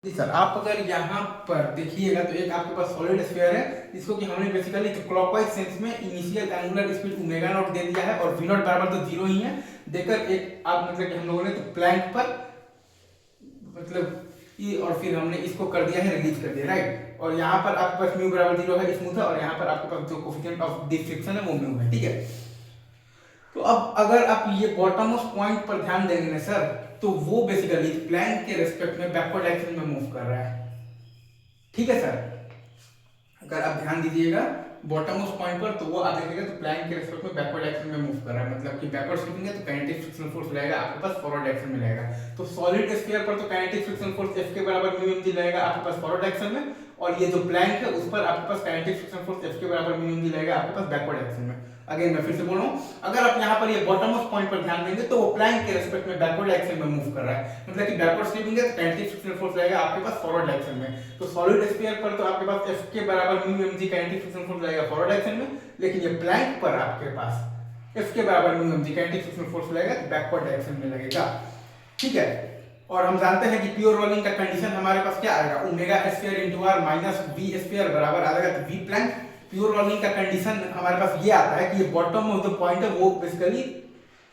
जी sir, आप अगर यहाँ पर देखिएगा तो एक आपके पास सॉलिड स्फीयर है जिसको कि हमने बेसिकली तो क्लॉकवाइज सेंस में initial angular speed omega not they दिया है और वी नॉट बराबर तो जीरो ही है देकर एक आप मतलब कि हम लोगों ने तो प्लैंक पर मतलब ई और फिर हमने इसको कर दिया है रिलीज कर दिया राइट। और यहाँ पर आपके पास म्यू बराबर जीरो है स्मूथ है और यहाँ पर आपके पास जो कोफिशिएंट ऑफ डिफ्लेक्शन है वो म्यू है, ठीक है। तो अब अगर आप ये बॉटम मोस्ट पॉइंट पर ध्यान देंगे ना सर, तो वो बेसिकली प्लैंक के रेस्पेक्ट में बैकवर्ड डायरेक्शन में मूव कर रहा है, ठीक है सर। अगर आप ध्यान दीजिएगा बॉटम मोस्ट पॉइंट पर, तो वो आप देखेंगे तो प्लैंक के रेस्पेक्ट में बैकवर्ड डायरेक्शन में मूव कर रहा है, मतलब कि बैकवर्ड स्वीपिंग है तो काइनेटिक फ्रिक्शनल फोर्स रहेगा आपके पास फॉरवर्ड डायरेक्शन में रहेगा। तो सॉलिड स्फीयर पर तो काइनेटिक फ्रिक्शनल फोर्स F के बराबर म्यू mg रहेगा आपके पास फॉरवर्ड डायरेक्शन में, और ये जो प्लैंक है उस पर आपके पास काइनेटिक फ्रिक्शनल फोर्स F के बराबर म्यू mg रहेगा आपके पास बैकवर्ड डायरेक्शन में। अगेन मैं फिर से बोल रहा हूँ, अगर आप यहाँ पर ये बॉटम मोस्ट पॉइंट पर ध्यान देंगे तो वो प्लैंक के रेस्पेक्ट में बैकवर्ड डायरेक्शन में मूव कर रहा है, मतलब कि बैकवर्ड स्वीपिंग है तो काइनेटिक फ्रिक्शनल फोर्स रहेगा आपके पास फॉरवर्ड डायरेक्शन में। तो सॉलिड स्फीयर पर तो आपके पास F के बराबर mu mg kinetic frictional force रहेगा फॉरवर्ड डायरेक्शन में, लेकिन ये प्लैंक पर आपके पास F के बराबर mu mg kinetic frictional force लगेगा तो बैकवर्ड डायरेक्शन में लगेगा, ठीक है। और हम जानते हैं कि प्योर रोलिंग का कंडीशन हमारे पास क्या आएगा, omega square into r minus v square बराबर आ जाएगा वी प्लैंक। प्योर रोलिंग का कंडीशन हमारे पास ये आता है कि ये बॉटम ऑफ द पॉइंट है वो बेसिकली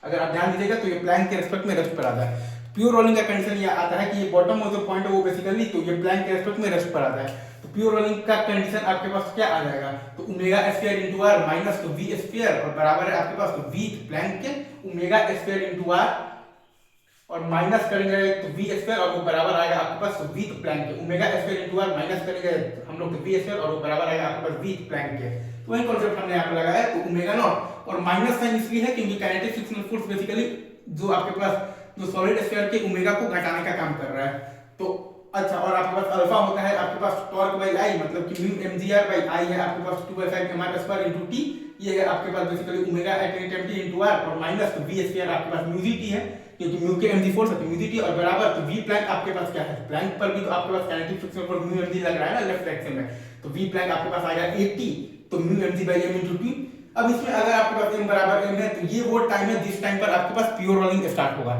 अगर आप ध्यान दीजिएगा तो ये प्लैंक के रेस्पेक्ट में रेस्ट पर आता है। प्योर रोलिंग का कंडीशन ये आता है कि ये बॉटम ऑफ द पॉइंट है वो बेसिकली तो ये प्लैंक के रेस्पेक्ट में रेस्ट पर आता है। तो प्योर रोलिंग का कंडीशन आपके पास क्या आ जाएगा, तो omega square into r minus तो वी स्क्वायर और बराबर है आपके पास तो वी प्लैंक के ओमेगा स्क्वायर इनटू आर और माइनस करेंगे तो वी स्क्वायर और वो बराबर आएगा आपके पास वी प्लैंक के omega square into r minus करेंगे हम लोग तो वी स्क्वायर और वो बराबर आएगा आपके पास वी प्लैंक के। तो वही कॉन्सेप्ट हमने यहाँ पे लगाया है। तो ओमेगा नॉट और माइनस साइन इसलिए है क्योंकि काइनेटिक फ्रिक्शनल फोर्स बेसिकली जो आपके पास जो सॉलिड स्फीयर के ओमेगा को घटाने का काम कर रहा है। तो अच्छा, और आपके पास अल्फा होता है आपके पास टॉर्क बाई आई, मतलब कि म्यू mgr बाई आई है आपके पास 2/5 mr स्क्वायर इनटू टी, ये है आपके पास basically omega at any time T into are और माइनस तो वी स्क्वायर आपके पास म्यू gt है क्योंकि म्यू के mg फोर्स है तो म्यू gt और बराबर तो वी प्लैंक आपके पास क्या है, प्लैंक पर भी तो आपके पास kinetic frictional force mu mg लग रहा है ना लेफ्ट डायरेक्शन में, तो वी प्लैंक आपके पास आएगा 80 तो mu mg by m into T. अब इसमें अगर आपके पास m बराबर m है तो ये वो टाइम है जिस टाइम पर आपके पास प्योर रोलिंग स्टार्ट होगा,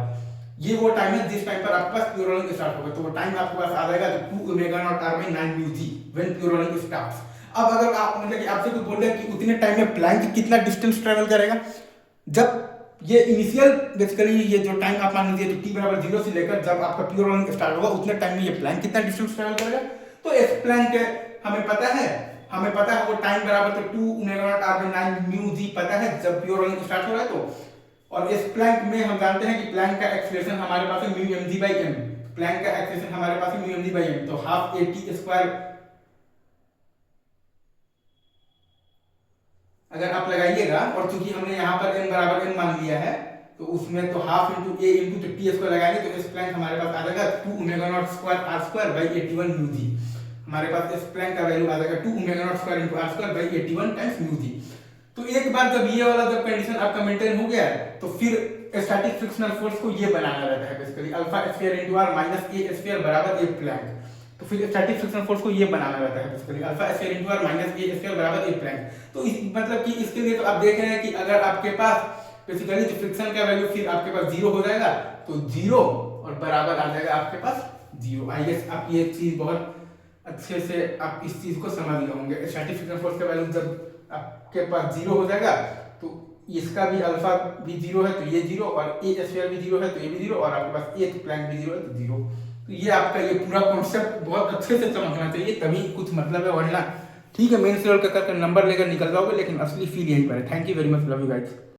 ये वो टाइम है जिस टाइम पर आपके पास प्योर रोलिंग स्टार्ट होगा। तो वो टाइम आपके पास आ जाएगा तो 2 omega naught r by 9 mu g when pure rolling starts. अब अगर आप मतलब कि आपसे कोई बोल रहे हैं कि उतने टाइम में प्लैंक कितना डिस्टेंस ट्रेवल करेगा, जब ये इनिशियल बेसिकली ये जो टाइम आप मान लीजिए तो t बराबर 0 से लेकर जब आपका प्योर रोलिंग स्टार्ट होगा उतने टाइम में ये प्लैंक कितना डिस्टेंस ट्रेवल करेगा, तो इस प्लैंक हमें पता है वो टाइम बराबर तो 2 omega naught r by 9 mu g पता है जब प्योर रोलिंग स्टार्ट हो रहा है। तो और इस प्लैंक में हम जानते हैं कि प्लैंक का एक्सीलरेशन हमारे पास है mu mg by m, plank का एक्सीलरेशन हमारे पास है म्यू mg बाई m, तो हाफ at स्क्वायर अगर आप लगाइएगा और चूंकि हमने यहाँ पर m बराबर m मान लिया है तो उसमें तो हाफ इंटू a इंटू तो टी स्क्वायर लगाएंगे तो इस प्लैंक हमारे पास आ जाएगा 2 omega naught square r square by 81 mu g। हमारे पास इस प्लैंक का वैल्यू आ जाएगा 2 omega naught square into r square by 81 times mu g। तो एक बार जब ये वाला जब कंडीशन आपका मेंटेन हो गया है तो फिर स्टैटिक फ्रिक्शनल फोर्स को ये बनाना रहता है basically alpha square into r minus a square बराबर ए प्लैंक। तो फिर स्टैटिक फ्रिक्शनल फोर्स को ये बनाना रहता है basically alpha square into r minus a square बराबर ए प्लैंक। तो इस मतलब कि इसके लिए तो आप देख रहे हैं कि अगर आपके पास बेसिकली जो फ्रिक्शन का वैल्यू फिर आपके पास 0 हो जाएगा तो 0 और बराबर आ जाएगा आपके पास 0। आई गेस आप ये चीज बहुत अच्छे से आप इस चीज को समझ गए होंगे। स्टैटिक फ्रिक्शनल फोर्स का वैल्यू जब आपके पास 0 हो जाएगा तो इसका भी अल्फा भी 0 है तो ये 0 और ए स्क्वायर भी 0 है तो ये भी 0 और आपके पास ए प्लैंक भी 0 है तो 0। तो ये आपका ये पूरा कॉन्सेप्ट बहुत अच्छे से समझना चाहिए तभी कुछ मतलब है, वरना ठीक है मेन से कर नंबर लेकर निकल जाओगे लेकिन असली फील यहीं पर है। Thank you very much, love you guys.